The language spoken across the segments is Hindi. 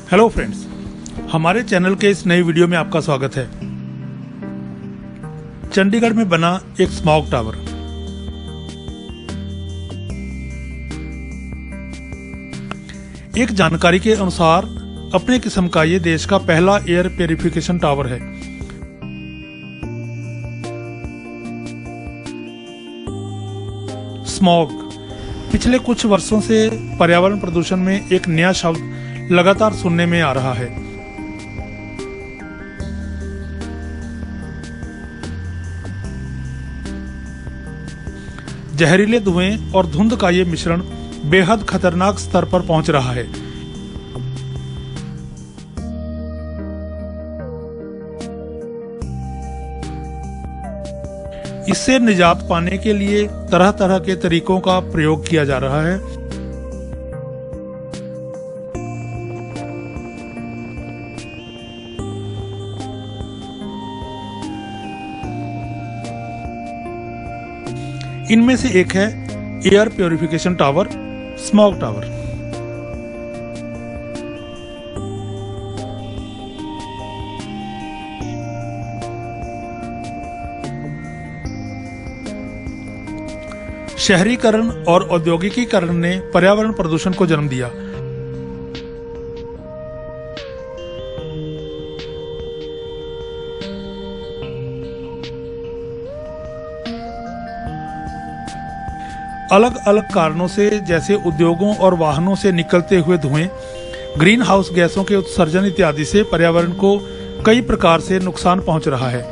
हेलो फ्रेंड्स, हमारे चैनल के इस नई वीडियो में आपका स्वागत है। चंडीगढ़ में बना एक स्मॉग टावर। एक जानकारी के अनुसार अपने किस्म का ये देश का पहला एयर प्यूरिफिकेशन टावर है। स्मॉग पिछले कुछ वर्षों से पर्यावरण प्रदूषण में एक नया शब्द लगातार सुनने में आ रहा है। जहरीले धुएं और धुंध का ये मिश्रण बेहद खतरनाक स्तर पर पहुंच रहा है। इससे निजात पाने के लिए तरह तरह के तरीकों का प्रयोग किया जा रहा है। इनमें से एक है air purification tower, smog tower. शहरीकरण और औद्योगिकीकरण ने पर्यावरण प्रदूषण को जन्म दिया। अलग अलग कारणों से, जैसे उद्योगों और वाहनों से निकलते हुए धुएं, ग्रीन हाउस गैसों के उत्सर्जन इत्यादि से पर्यावरण को कई प्रकार से नुकसान पहुंच रहा है।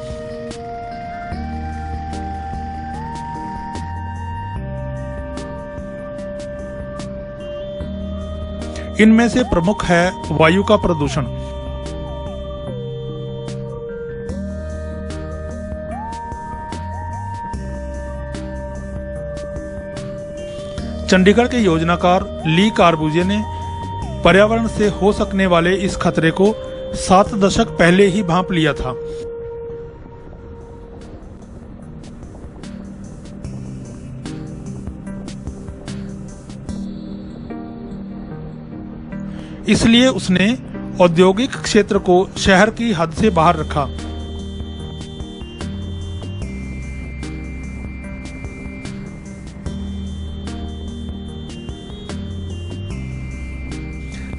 इनमें से प्रमुख है वायु का प्रदूषण। चंडीगढ़ के योजनाकार ली कार्बुजिए ने पर्यावरण से हो सकने वाले इस खतरे को 7 दशक पहले ही भांप लिया था। इसलिए उसने औद्योगिक क्षेत्र को शहर की हद से बाहर रखा।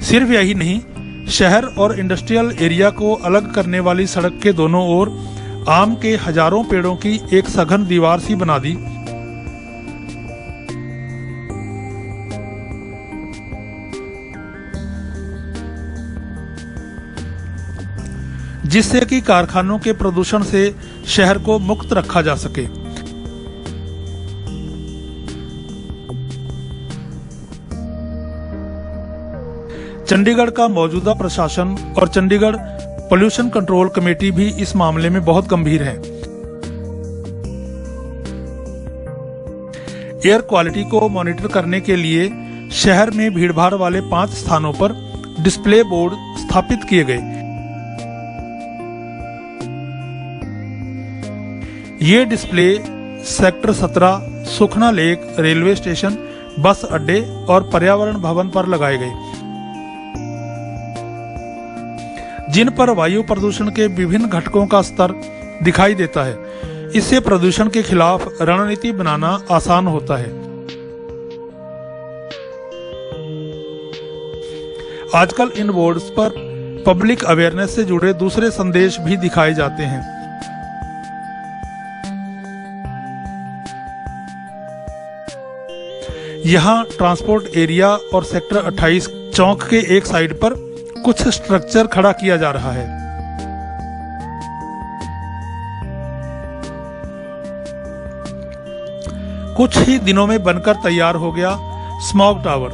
सिर्फ यही नहीं, शहर और इंडस्ट्रियल एरिया को अलग करने वाली सड़क के दोनों ओर आम के हजारों पेड़ों की एक सघन दीवार सी बना दी। जिससे कि कारखानों के प्रदूषण से शहर को मुक्त रखा जा सके। चंडीगढ़ का मौजूदा प्रशासन और चंडीगढ़ पोल्यूशन कंट्रोल कमेटी भी इस मामले में बहुत गंभीर है। एयर क्वालिटी को मॉनिटर करने के लिए शहर में भीड़भाड़ वाले 5 स्थानों पर डिस्प्ले बोर्ड स्थापित किए गए। ये डिस्प्ले सेक्टर 17, सुखना लेक रेलवे स्टेशन, बस अड्डे और पर्यावरण भवन पर लगाए गए, जिन पर वायु प्रदूषण के विभिन्न घटकों का स्तर दिखाई देता है। इससे प्रदूषण के खिलाफ रणनीति बनाना आसान होता है। आजकल इन बोर्ड्स पर पब्लिक अवेयरनेस से जुड़े दूसरे संदेश भी दिखाए जाते हैं। यहाँ ट्रांसपोर्ट एरिया और सेक्टर 28 चौक के एक साइड पर कुछ स्ट्रक्चर खड़ा किया जा रहा है। कुछ ही दिनों में बनकर तैयार हो गया स्मॉग टावर।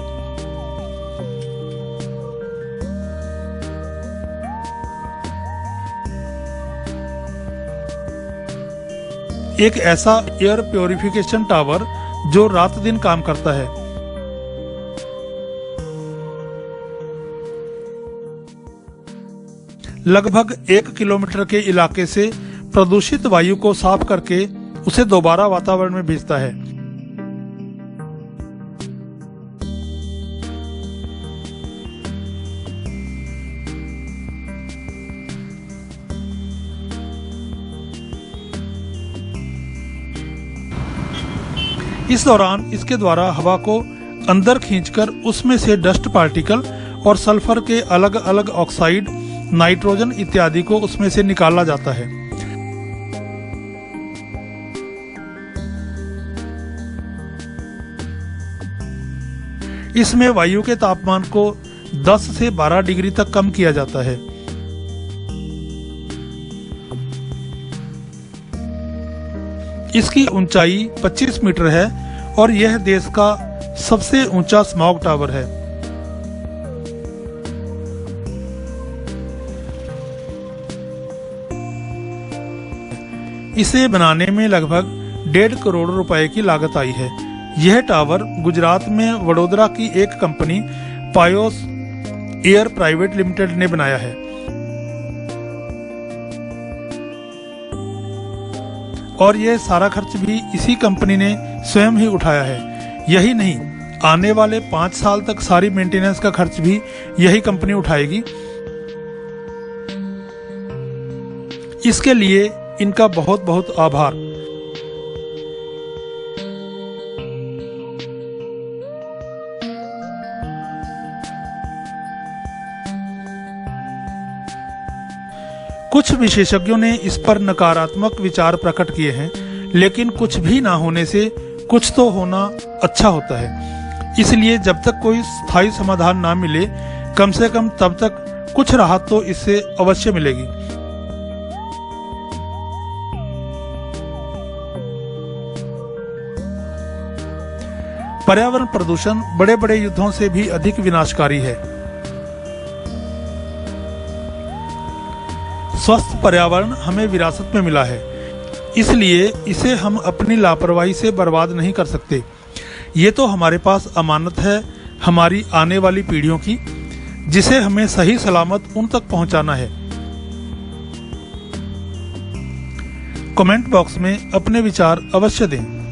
एक ऐसा एयर प्यूरिफिकेशन टावर जो रात दिन काम करता है। लगभग 1 किलोमीटर के इलाके से प्रदूषित वायु को साफ करके उसे दोबारा वातावरण में भेजता है। इस दौरान इसके द्वारा हवा को अंदर खींचकर उसमें से डस्ट पार्टिकल और सल्फर के अलग अलग ऑक्साइड, नाइट्रोजन इत्यादि को उसमें से निकाला जाता है। इसमें वायु के तापमान को 10 से 12 डिग्री तक कम किया जाता है। इसकी ऊंचाई 25 मीटर है और यह देश का सबसे ऊंचा स्मॉग टावर है। इसे बनाने में लगभग 1.5 करोड़ रुपए की लागत आई है। यह टावर गुजरात में वडोदरा की एक कंपनी पायोस एयर प्राइवेट लिमिटेड ने बनाया है और यह सारा खर्च भी इसी कंपनी ने स्वयं ही उठाया है। यही नहीं, आने वाले 5 साल तक सारी मेंटेनेंस का खर्च भी यही कंपनी उठाएगी। इसके लिए इनका बहुत बहुत आभार। कुछ विशेषज्ञों ने इस पर नकारात्मक विचार प्रकट किए हैं, लेकिन कुछ भी ना होने से कुछ तो होना अच्छा होता है। इसलिए जब तक कोई स्थायी समाधान ना मिले, कम से कम तब तक कुछ राहत तो इससे अवश्य मिलेगी। पर्यावरण प्रदूषण बड़े बड़े युद्धों से भी अधिक विनाशकारी है। स्वस्थ पर्यावरण हमें विरासत में मिला है, इसलिए इसे हम अपनी लापरवाही से बर्बाद नहीं कर सकते। ये तो हमारे पास अमानत है हमारी आने वाली पीढ़ियों की, जिसे हमें सही सलामत उन तक पहुंचाना है। कमेंट बॉक्स में अपने विचार अवश्य दें।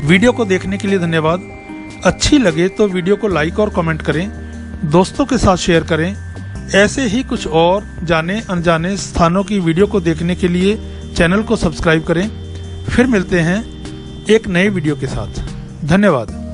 वीडियो को देखने के लिए धन्यवाद। अच्छी लगे तो वीडियो को लाइक और कमेंट करें, दोस्तों के साथ शेयर करें। ऐसे ही कुछ और जाने अनजाने स्थानों की वीडियो को देखने के लिए चैनल को सब्सक्राइब करें। फिर मिलते हैं एक नए वीडियो के साथ। धन्यवाद।